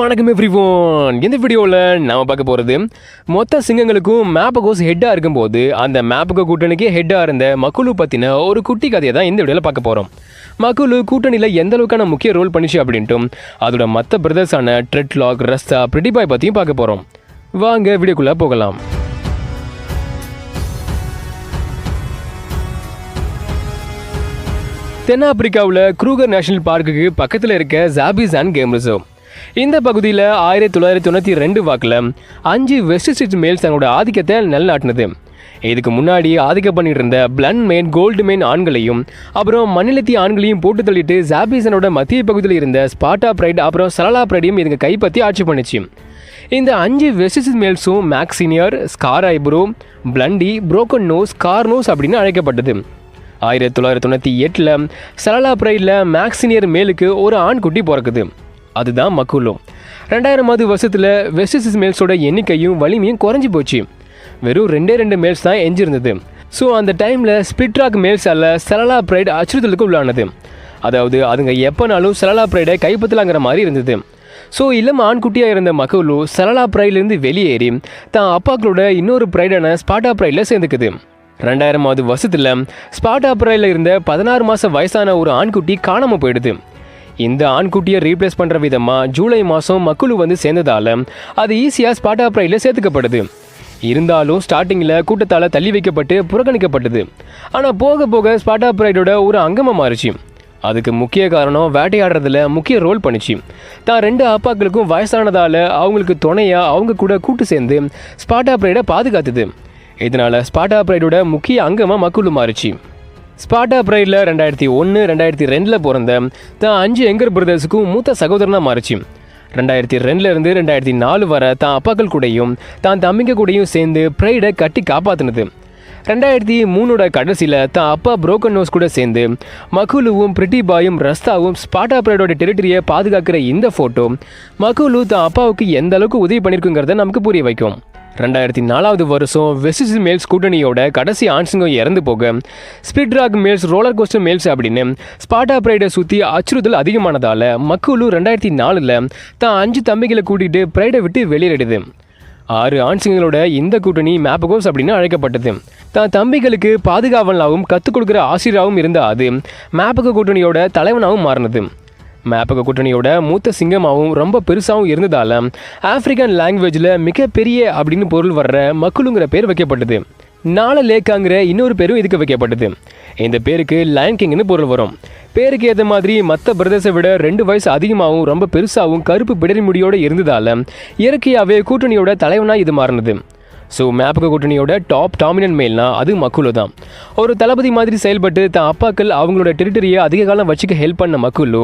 வணக்கம் எவ்ரிவன். இந்த வீடியோவில் நாம் பார்க்க போகிறது மொத்த சிங்கங்களுக்கும் மேப்பகோஸ் ஹெட்டாக இருக்கும்போது அந்த மேப்பகோ கூட்டணிக்கே ஹெட்டாக இருந்த மக்குலு பற்றின ஒரு குட்டி கதையை தான் இந்த வீடியோவில் பார்க்க போகிறோம். மக்குலு கூட்டணியில் எந்த அளவுக்கான முக்கிய ரோல் பண்ணிச்சு அப்படின்ட்டும் அதோட மற்ற பிரதர்ஸான ட்ரெட்லாக், ரஸ்தா, பிரிட்டிபாய் பற்றியும் பார்க்க போகிறோம். வாங்க வீடியோக்குள்ளே போகலாம். தென்னாப்பிரிக்காவில் க்ரூகர் நேஷனல் பார்க்குக்கு பக்கத்தில் இருக்க ஜாபிசான் கேம் ரிசர்வ். இந்த பகுதியில் 1992 வாக்கில் 5 வெஸ்ட் ஸ்ட்ரீட் மேல்ஸ் தங்களோட ஆதிக்கத்தை நிலநாட்டினது. இதுக்கு முன்னாடி ஆதிக்கம் பண்ணிட்டு இருந்த பிளண்ட் மெயின், கோல்டு மெயின் ஆண்களையும் அப்புறம் மண்ணிலத்திய ஆண்களையும் போட்டு தள்ளிட்டு ஜாபிசனோட மத்திய பகுதியில் இருந்த ஸ்பாட்டா பிரைட் அப்புறம் சலலா பிரைடையும் இதுங்க கைப்பற்றி ஆட்சி பண்ணிச்சு. இந்த 5 வெஸ்ட் ஸ்ட்ரீட் மேல்ஸும் மேக்ஸீனியர், scar eyebrow, blondie, broken nose, கார் நோஸ் அப்படின்னு அழைக்கப்பட்டது. 1998 சலலா பிரைடில் மேக்ஸீனியர் மேலுக்கு ஒரு ஆண் குட்டி பிறக்குது. அதுதான் மக்குலு. 2000வது வருஷத்தில் வெஸ்ட் ஸ்ட்ரீட் மேல்ஸோட எண்ணிக்கையும் வலிமையும் குறைஞ்சி போச்சு. வெறும் 2 மேல்ஸ் தான் எஞ்சிருந்தது. ஸோ அந்த டைமில் ஸ்பிட்ராக் மேல்ஸால் சலலா பிரைட் அச்சுறுத்தலுக்கு உள்ளானது. அதாவது அதுங்க எப்போனாலும் சலலா பிரைடை கைப்பற்றலாங்கிற மாதிரி இருந்தது. ஸோ இளம் ஆண்குட்டியாக இருந்த மக்குலு சலலா பிரைட்லேருந்து வெளியேறி தான் அப்பாக்களோட இன்னொரு பிரைடான ஸ்பாட்டா பிரைடில் சேர்ந்துக்குது. 2000வது வருஷத்தில் ஸ்பாட்டா பிரைடில் இருந்த 16 மாத வயசான ஒரு ஆண்குட்டி காணாமல் போயிடுது. இந்த ஆண்குட்டியை ரீப்ளேஸ் பண்ணுற விதமாக ஜூலை மாதம் மக்குலு வந்து சேர்ந்ததால் அது ஈஸியாக ஸ்பாட்டா பிரைடில் சேர்த்துக்கப்படுது. இருந்தாலும் ஸ்டார்டிங்கில் கூட்டத்தால் தள்ளி வைக்கப்பட்டு புறக்கணிக்கப்பட்டது. ஆனால் போக போக ஸ்பாட்டா பிரைடோட ஒரு அங்கமாக மாறிச்சு. அதுக்கு முக்கிய காரணம் வேட்டையாடுறதுல முக்கிய ரோல் பண்ணிச்சு. தான் 2 அப்பாக்களுக்கும் வயசானதால் அவங்களுக்கு துணையாக அவங்க கூட கூட்டு சேர்ந்து ஸ்பாட்டா பிரைடை பாதுகாத்துது. இதனால் ஸ்பாட்டா பிரைடோட முக்கிய அங்கமாக மக்குலு மாறிச்சு. ஸ்பாட்டா பிரைடில் 2001, 2002 பிறந்த தான் 5 யங்கர் பிரதர்ஸுக்கும் மூத்த சகோதரனாக மாறிச்சு. 2002 2004 வரை தான் அப்பாக்கள் கூடயும் தான் தம்பிங்க கூடயும் சேர்ந்து பிரைடை கட்டி காப்பாற்றினது. 2003 கடைசியில் தான் அப்பா புரோக்கன் நோஸ் கூட சேர்ந்து மக்குலுவும் பிரிட்டிபாயும் ரஸ்தாவும் ஸ்பாட்டா பிரைடோட டெரிட்டரியை பாதுகாக்கிற இந்த ஃபோட்டோ மக்குலு தான் அப்பாவுக்கு எந்த அளவுக்கு உதவி பண்ணியிருக்குங்கிறத நமக்கு புரிய வைக்கும். 2004வது வருஷம் வெஸ்ட் ஸ்ட்ரீட் மேல்ஸ் கூட்டணியோட கடைசி ஆண்சிங்கம் இறந்து போக ஸ்பிட்ராக் மேல்ஸ், ரோலர் கோஸ்டர் மேல்ஸ் அப்படின்னு ஸ்பாட்டா பிரைடை சுற்றி அச்சுறுத்தல் அதிகமானதால் மக்குலு 2004 தான் 5 தம்பிகளை கூட்டிகிட்டு பிரைடை விட்டு வெளியேறிடுது. 6 ஆண்சிங்களோட இந்த கூட்டணி மேப்பகோஸ் அப்படின்னு அழைக்கப்பட்டது. தான் தம்பிகளுக்கு பாதுகாவலாகவும் கற்றுக் கொடுக்குற ஆசிரியராகவும் இருந்த அது மேப்பகோ கூட்டணியோட தலைவனாகவும் மாறினது. மேப்பகோ கூட்டணியோட மூத்த சிங்கமாகவும் ரொம்ப பெருசாகவும் இருந்ததால் ஆப்பிரிக்கன் லாங்குவேஜில் மிகப்பெரிய அப்படின்னு பொருள் வர்ற மக்குலுங்கிற பேர் வைக்கப்பட்டது. லேக்காங்கிற இன்னொரு பேரும் இதுக்கு வைக்கப்பட்டது. இந்த பேருக்கு லயன் கிங்னு பொருள் வரும். பேருக்கு ஏற்ற மாதிரி மற்ற பிரதேசத்தை விட 2 வயசு அதிகமாகவும் ரொம்ப பெருசாகவும் கருப்பு பிடரி முடியோடு இருந்ததால் இயற்கையாகவே கூட்டணியோட தலைவனாக இது மாறினது. ஸோ மேப்பகோ கூட்டணியோட டாப் டாமினன்ட் மேல்னா அது மக்குலு தான். ஒரு தளபதி மாதிரி செயல்பட்டு தான் அப்பாக்கள் அவங்களோட டெரிட்டரியை அதிக காலம் வச்சுக்க ஹெல்ப் பண்ண மக்குலு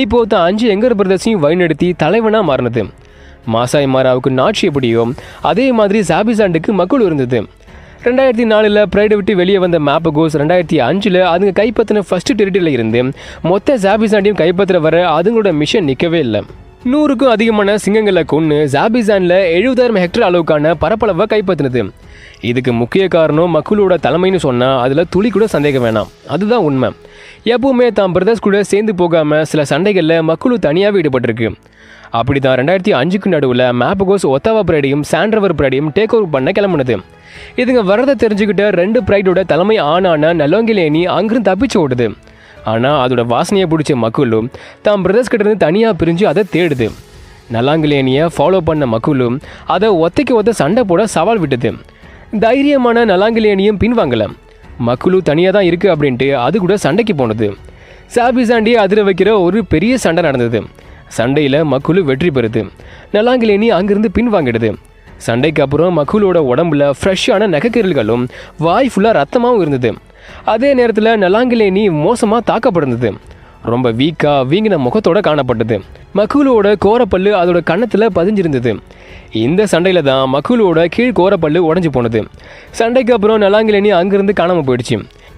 இப்போது தான் 5 யங்கர் பிரதர்ஸையும் வழிநடத்தி தலைவனாக மாறினது. மாசாய் மாராவுக்கு நாட்சி எப்படியோ அதே மாதிரி ஜாபிசாண்டுக்கு மக்குலு இருந்தது. 2004 பிரைடை விட்டு வெளியே வந்த மேப்பகோஸ் 2005 அதுங்க கைப்பற்றின ஃபர்ஸ்ட் டெரிட்டரியில் இருந்து மொத்த ஜாபிசாண்டையும் கைப்பற்ற வர அதுங்களோட மிஷன் நிற்கவே இல்லை. 100க்கும் அதிகமான சிங்கங்களை கொண்டு ஜாபிசானில் 70,000 ஹெக்டர் அளவுக்கான பரப்பளவை கைப்பற்றினது. இதுக்கு முக்கிய காரணம் மக்குலோட தலைமைன்னு சொன்னால் அதில் துளி கூட சந்தேகம் வேணாம். அதுதான் உண்மை. எப்பவுமே தான் பிரதர்ஸ் கூட சேர்ந்து போகாமல் சில சண்டைகளில் மக்குலு தனியாகவே ஈடுபட்டிருக்கு. அப்படி தான் 2005க்கு நடுவில் மேப்பகோஸ் ஒத்தாவா பிரைடையும் சாண்ட்ரவர் பிரைடையும் டேக் ஓவர் பண்ண கிளம்புனது. இதுங்க வரதை தெரிஞ்சுக்கிட்ட 2 பிரைடோட தலைமை ஆனான நலோங்கிலேனி அங்கிருந்து தப்பிச்சு ஓடுது. ஆனால் அதோட வாசனையை பிடிச்ச மக்குலு தான் பிரதர்ஸ் கிட்டேருந்து தனியாக பிரிஞ்சு அதை தேடுது. நலாங்கிலேனியை ஃபாலோ பண்ண மக்குலு அதை ஒத்தைக்கு ஒத்த சண்டை போட சவால் விட்டது. தைரியமான நலாங்கிலேனியும் பின்வாங்கலை. மக்குலு தனியாக தான் இருக்குது அப்படின்ட்டு அது கூட சண்டைக்கு போனது. ஜாபிசாண்டியை அதிர வைக்கிற ஒரு பெரிய சண்டை நடந்தது. சண்டையில் மக்குலு வெற்றி பெறுது. நலாங்கிலேனி அங்கிருந்து பின்வாங்கிடுது. சண்டைக்கு அப்புறம் மக்குலோட உடம்புல ஃப்ரெஷ்ஷான நகைக்கீரல்களும் வாய் ஃபுல்லாக ரத்தமாகவும் இருந்தது. அதே நேரத்தில் நலாங்கிலேனி மோசமாக தாக்கப்படுந்தது. ரொம்ப வீக்காக வீங்கின முகத்தோடு காணப்பட்டது. மக்குலுவோட கோரப்பல்லு அதோட கன்னத்தில் பதிஞ்சிருந்தது. இந்த சண்டையில் தான் மக்குலுவோட கீழ் கோரப்பல்லு உடஞ்சி போனது. சண்டைக்கு அப்புறம் நலாங்கிலேனி அங்கிருந்து காணாமல் போயிடுச்சு.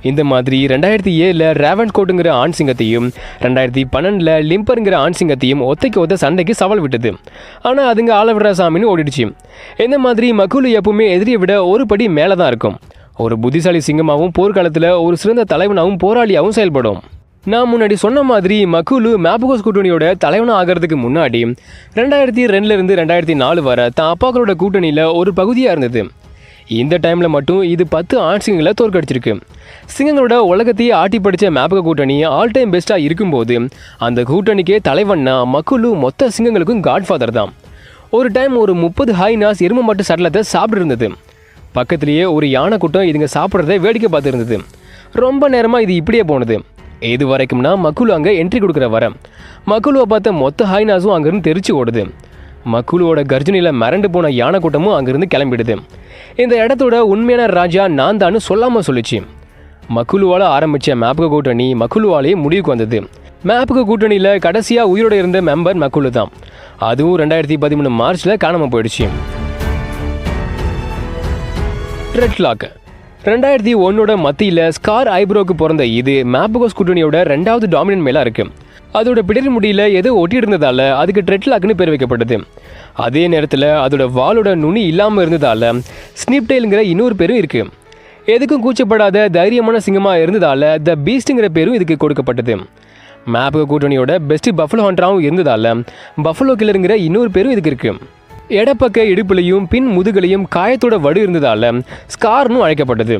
இந்த மாதிரி 2007 ரேவன் கோட்டுங்கிற ஆண் சிங்கத்தையும் 2012 லிம்பருங்கிற ஆண் சிங்கத்தையும் ஒத்தைக்கு ஒத்த சண்டைக்கு சவால் விட்டது. ஆனால் அதுங்க ஆளவிடுற சாமின்னு ஓடிடுச்சு. இந்த மாதிரி மக்குலு எப்பவுமே எதிரியை விட ஒரு படி மேலே தான் இருக்கும். ஒரு புத்திசாலி சிங்கமாகவும் போர்க்காலத்தில் ஒரு சிறந்த தலைவனாகவும் போராளியாகவும் செயல்படும். நான் முன்னாடி சொன்ன மாதிரி மக்குலு மேபகோஸ் கூட்டணியோட தலைவனாக ஆகிறதுக்கு முன்னாடி 2002 2004 வரை தான் அப்பாக்களோட கூட்டணியில் ஒரு பகுதியாக இருந்தது. இந்த டைமில் மட்டும் இது 10 ஆண் சிங்கங்களை தோற்கடிச்சிருக்கு. சிங்கங்களோட உலகத்தையே ஆட்டி படித்த மேபகோ கூட்டணி ஆல் டைம் பெஸ்ட்டாக இருக்கும்போது அந்த கூட்டணிக்கே தலைவன்னா மக்குலு மொத்த சிங்கங்களுக்கும் காட்ஃபாதர் தான். ஒரு டைம் ஒரு 30 ஹைனாஸ் எருமை மட்டும் சடலத்தை சாப்பிட்டு இருந்தது. பக்கத்துலேயே ஒரு யானை கூட்டம் இதுங்க சாப்பிட்றத வேடிக்கை பார்த்து இருந்தது. ரொம்ப நேரமாக இது இப்படியே போனது. இது வரைக்கும்னா மக்குலு அங்கே என்ட்ரி கொடுக்குற வர மக்குலுவை பார்த்த மொத்த ஹைனாஸும் அங்கேருந்து தெரிச்சு ஓடுது. மக்குலுவோட கர்ஜனையில் மிரண்டு போன யானை கூட்டமும் அங்கேருந்து கிளம்பிடுது. இந்த இடத்தோட உண்மையான ராஜா நான் தான்னு சொல்லாமல் சொல்லிச்சு. மக்குலுவால் ஆரம்பித்த மேபகோ கூட்டணி மக்குலுவாலேயே முடிவுக்கு வந்தது. மேபகோ கூட்டணியில் கடைசியாக உயிரோடு இருந்த மெம்பர் மக்குலு தான். அதுவும் 2013 மார்ச்சில் காணாமல் போயிடுச்சு. ட்ரெட்லாக் 2001 மத்தியில் ஸ்கார் ஐப்ரோக்கு பிறந்த இது மேபகோஸ் கூட்டணியோட 2வது டாமினன்ட் மேலாக இருக்குது. அதோட பிடரி முடியில் ஏதோ ஒட்டி இருந்ததால் அதுக்கு ட்ரெட்லாக்னு பேர் வைக்கப்பட்டது. அதே நேரத்தில் அதோட வாலோட நுனி இல்லாமல் இருந்ததால் ஸ்னிப்டெயிலுங்கிற இன்னொரு பேரும் இருக்குது. எதுக்கும் கூச்சப்படாத தைரியமான சிங்கமாக இருந்ததால் த பீஸ்ட்டுங்கிற பேரும் இதுக்கு கொடுக்கப்பட்டது. மேபகோ கூட்டணியோட பெஸ்ட் பஃபலோ ஹண்டராகவும் இருந்ததால் பஃபலோ கில்லருங்கிற இன்னொரு பேரும் இதுக்கு இருக்குது. இடப்பக்க இடுப்புலையும் பின் முதுகலையும் காயத்தோட வடு இருந்ததால் ஸ்கார்னு அழைக்கப்பட்டது.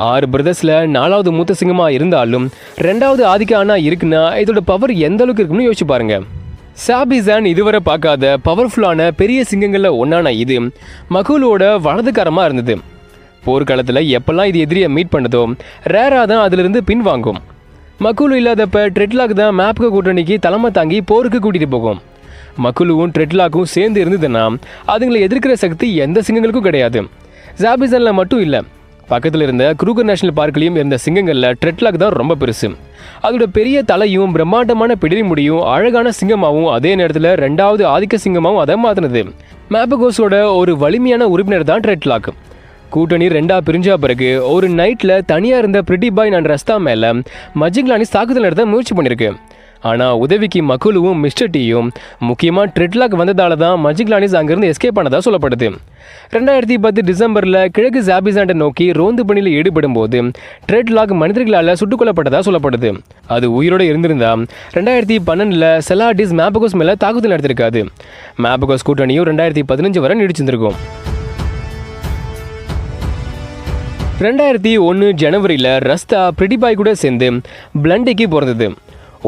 6 பிரதர்ஸில் 4வது மூத்த சிங்கமாக இருந்தாலும் 2வது ஆதிக்க ஆனா இருக்குன்னா இதோட பவர் எந்த அளவுக்கு இருக்குன்னு யோசிச்சு பாருங்க. சாபிசான் இதுவரை பார்க்காத பவர்ஃபுல்லான பெரிய சிங்கங்களில் ஒன்றான இது மக்குலுவோட வலதுக்காரமாக இருந்தது. போர்க்காலத்தில் எப்பெல்லாம் இது எதிரியை மீட் பண்ணதோ ரேராக தான் அதிலிருந்து பின் வாங்கும். மக்குலு இல்லாதப்ப ட்ரெட்லாக் தான் மேபகோ கூட்டணிக்கு தலைமை தாங்கி போருக்கு கூட்டிகிட்டு போகும். மக்குலுவும் ட்ரெட்லாக்கும் சேர்ந்து இருந்ததுன்னா அதுங்களை எதிர்க்கிற சக்தி எந்த சிங்கங்களுக்கும் கிடையாது. சாபிசானில் மட்டும் இல்லை, பக்கத்தில் இருந்த க்ரூகர் நேஷனல் பார்க்லையும் இருந்த சிங்கங்களில் ட்ரெட்லாக் தான் ரொம்ப பெருசு. அதோட பெரிய தலையும் பிரம்மாண்டமான பிடரி முடியும் அழகான சிங்கமாகவும் அதே நேரத்தில் 2வது ஆதிக்க சிங்கமாகவும் அதை மாற்றினது. மேபகோஸோட ஒரு வலிமையான உறுப்பினர் தான் ட்ரெட்லாக். கூட்டணி 2ஆக பிரிஞ்சா பிறகு ஒரு நைட்டில் தனியாக இருந்த பிரிட்டி பாய் அண்ட் ரஸ்தா மேலே மஜிங்லானிஸ் தாக்குதல் நடத்த முயற்சி பண்ணியிருக்கு. ஆனால் உதவிக்கு மக்குலுவும் மிஸ்டர் டீயும் முக்கியமாக ட்ரெட்லாக் வந்ததால தான் மஜிங்லானிஸ் அங்கேருந்து எஸ்கேப் ஆனதாக சொல்லப்படுது. 2010 டிசம்பரில் கிழக்கு சாபிசாண்டை நோக்கி ரோந்து பணியில் ஈடுபடும் போது ட்ரெட்லாக் மனிதர்களால் சுட்டுக் கொல்லப்பட்டதாக சொல்லப்படுது. அது உயிரோடு இருந்திருந்தா 2012 செலாடிஸ் மேபகோஸ் மேலே தாக்குதல் நடத்திருக்காது. மேபகோஸ் கூட்டணியும் 2015 வரை நீடிச்சிருந்திருக்கும். 2001 ஜனவரியில் ரஸ்தா பிரிட்டி பாய் கூட சேர்ந்து பிளண்டிக்கு பிறந்தது.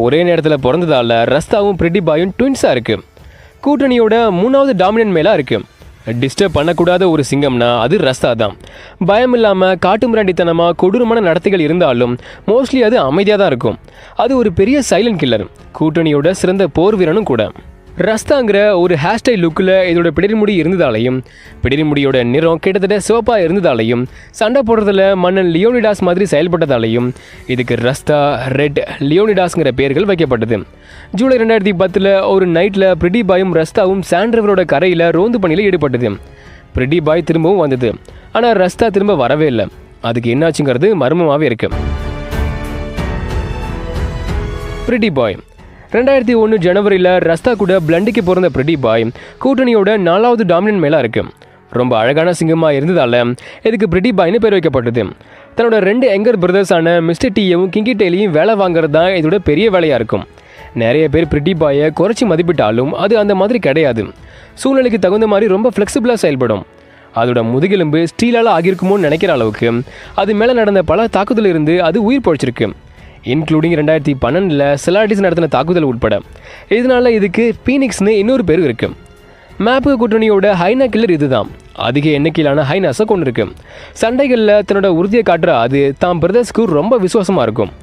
ஒரே நேரத்தில் பிறந்ததால் ரஸ்தாவும் பிரிட்டி பாயும் ட்வின்ஸாக இருக்குது. கூட்டணியோட 3வது டாமினன்ட் மேலாக இருக்குது. டிஸ்டர்ப் பண்ணக்கூடாத ஒரு சிங்கம்னா அது ரஸ்தா தான். பயம் இல்லாமல் காட்டு மிராண்டித்தனமாக கொடூரமான நடத்தைகள் இருந்தாலும் மோஸ்ட்லி அது அமைதியாக தான் இருக்கும். அது ஒரு பெரிய சைலண்ட் கில்லர். கூட்டணியோட சிறந்த போர் வீரனும் கூட. ரஸ்தாங்கிற ஒரு ஹேர்ஸ்டைல் லுக்கில் இதோட பிடரி முடி இருந்ததாலையும் பிடரி முடியோட நிறம் கிட்டத்தட்ட சிவப்பாக இருந்ததாலையும் சண்டை போடுறதுல மன்னன் லியோனிடாஸ் மாதிரி செயல்பட்டதாலையும் இதுக்கு ரஸ்தா ரெட் லியோனிடாஸ்ங்கிற பெயர்கள் வைக்கப்பட்டது. ஜூலை 2010 ஒரு நைட்டில் பிரிட்டி பாயும் ரஸ்தாவும் சாண்ட் ரிவரோட கரையில் ரோந்து பணியில் ஈடுபட்டது. பிரிட்டி பாய் திரும்பவும் வந்தது. ஆனால் ரஸ்தா திரும்ப வரவே இல்லை. அதுக்கு என்னாச்சுங்கிறது மர்மமாகவே இருக்கு. பிரிட்டி பாய் 2001 ஜனவரியில் ரஸ்தா கூட பிளண்டிக்கு பிறந்த பிரிட்டி பாய் கூட்டணியோட 4வது டாமினன்ட் மேலாக இருக்குது. ரொம்ப அழகான சிங்கமாக இருந்ததால் இதுக்கு பிரிட்டி பாய்னு பேர் வைக்கப்பட்டது. தன்னோட 2 யங்கர் பிரதர்ஸான மிஸ்டர் டீயவும் கிங்கி டெய்லையும் வேலை வாங்குறது தான் இதோட பெரிய வேலையாக இருக்கும். நிறைய பேர் பிரிட்டி பாயை குறைச்சி மதிப்பிட்டாலும் அது அந்த மாதிரி கிடையாது. சூழ்நிலைக்கு தகுந்த மாதிரி ரொம்ப ஃப்ளெக்சிபிளாக செயல்படும். அதோட முதுகெலும்பு ஸ்டீலால் ஆகியிருக்குமோன்னு நினைக்கிற அளவுக்கு அது மேலே நடந்த பல தாக்குதல் இருந்து அது உயிர் பொழைச்சிருக்கு. இன்க்ளூடிங் 2012 செலாடிஸ் நடத்தின தாக்குதல் உட்பட. இதனால இதுக்கு பீனிக்ஸ்னு இன்னொரு பேர் இருக்கு. மேபகோ கூட்டணியோட ஹைனா கில்லர் இதுதான். அதிக எண்ணிக்கையிலான ஹைனாஸை கொண்டு இருக்கு. சண்டைகளில் தன்னோட உறுதியை காட்டுற அது தான் பிரதர்ஸ்க்கு ரொம்ப விசுவாசமாக இருக்கும்.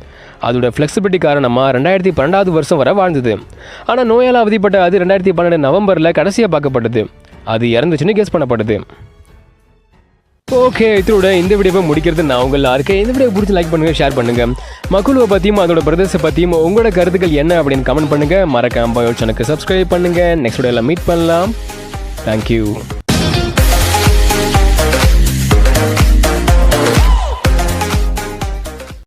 அதோட ஃப்ளெக்சிபிலிட்டி காரணமாக 2012 வருஷம் வரை வாழ்ந்தது. ஆனால் நோயால் அவதிப்பட்ட அது 2012 நவம்பரில் கடைசியாக பார்க்கப்பட்டது. அது இறந்துச்சுன்னு கெஸ் பண்ணப்பட்டது. ஓகே, இதோட இந்த வீடியோவை முடிக்கிறது நான் உங்களா இருக்கேன். இந்த வீடியோ பிடிச்சி லைக் பண்ணுங்கள், ஷேர் பண்ணுங்கள். மக்குலுவை பற்றியும் அதோட பிரதர்ஸை பற்றியும் உங்களோட கருத்துக்கள் என்ன அப்படின்னு கமெண்ட் பண்ணுங்கள். மறக்காம சேனலுக்கு சப்ஸ்கிரைப் பண்ணுங்கள். நெக்ஸ்ட் வீடியோவில் மீட் பண்ணலாம். தேங்க்யூ.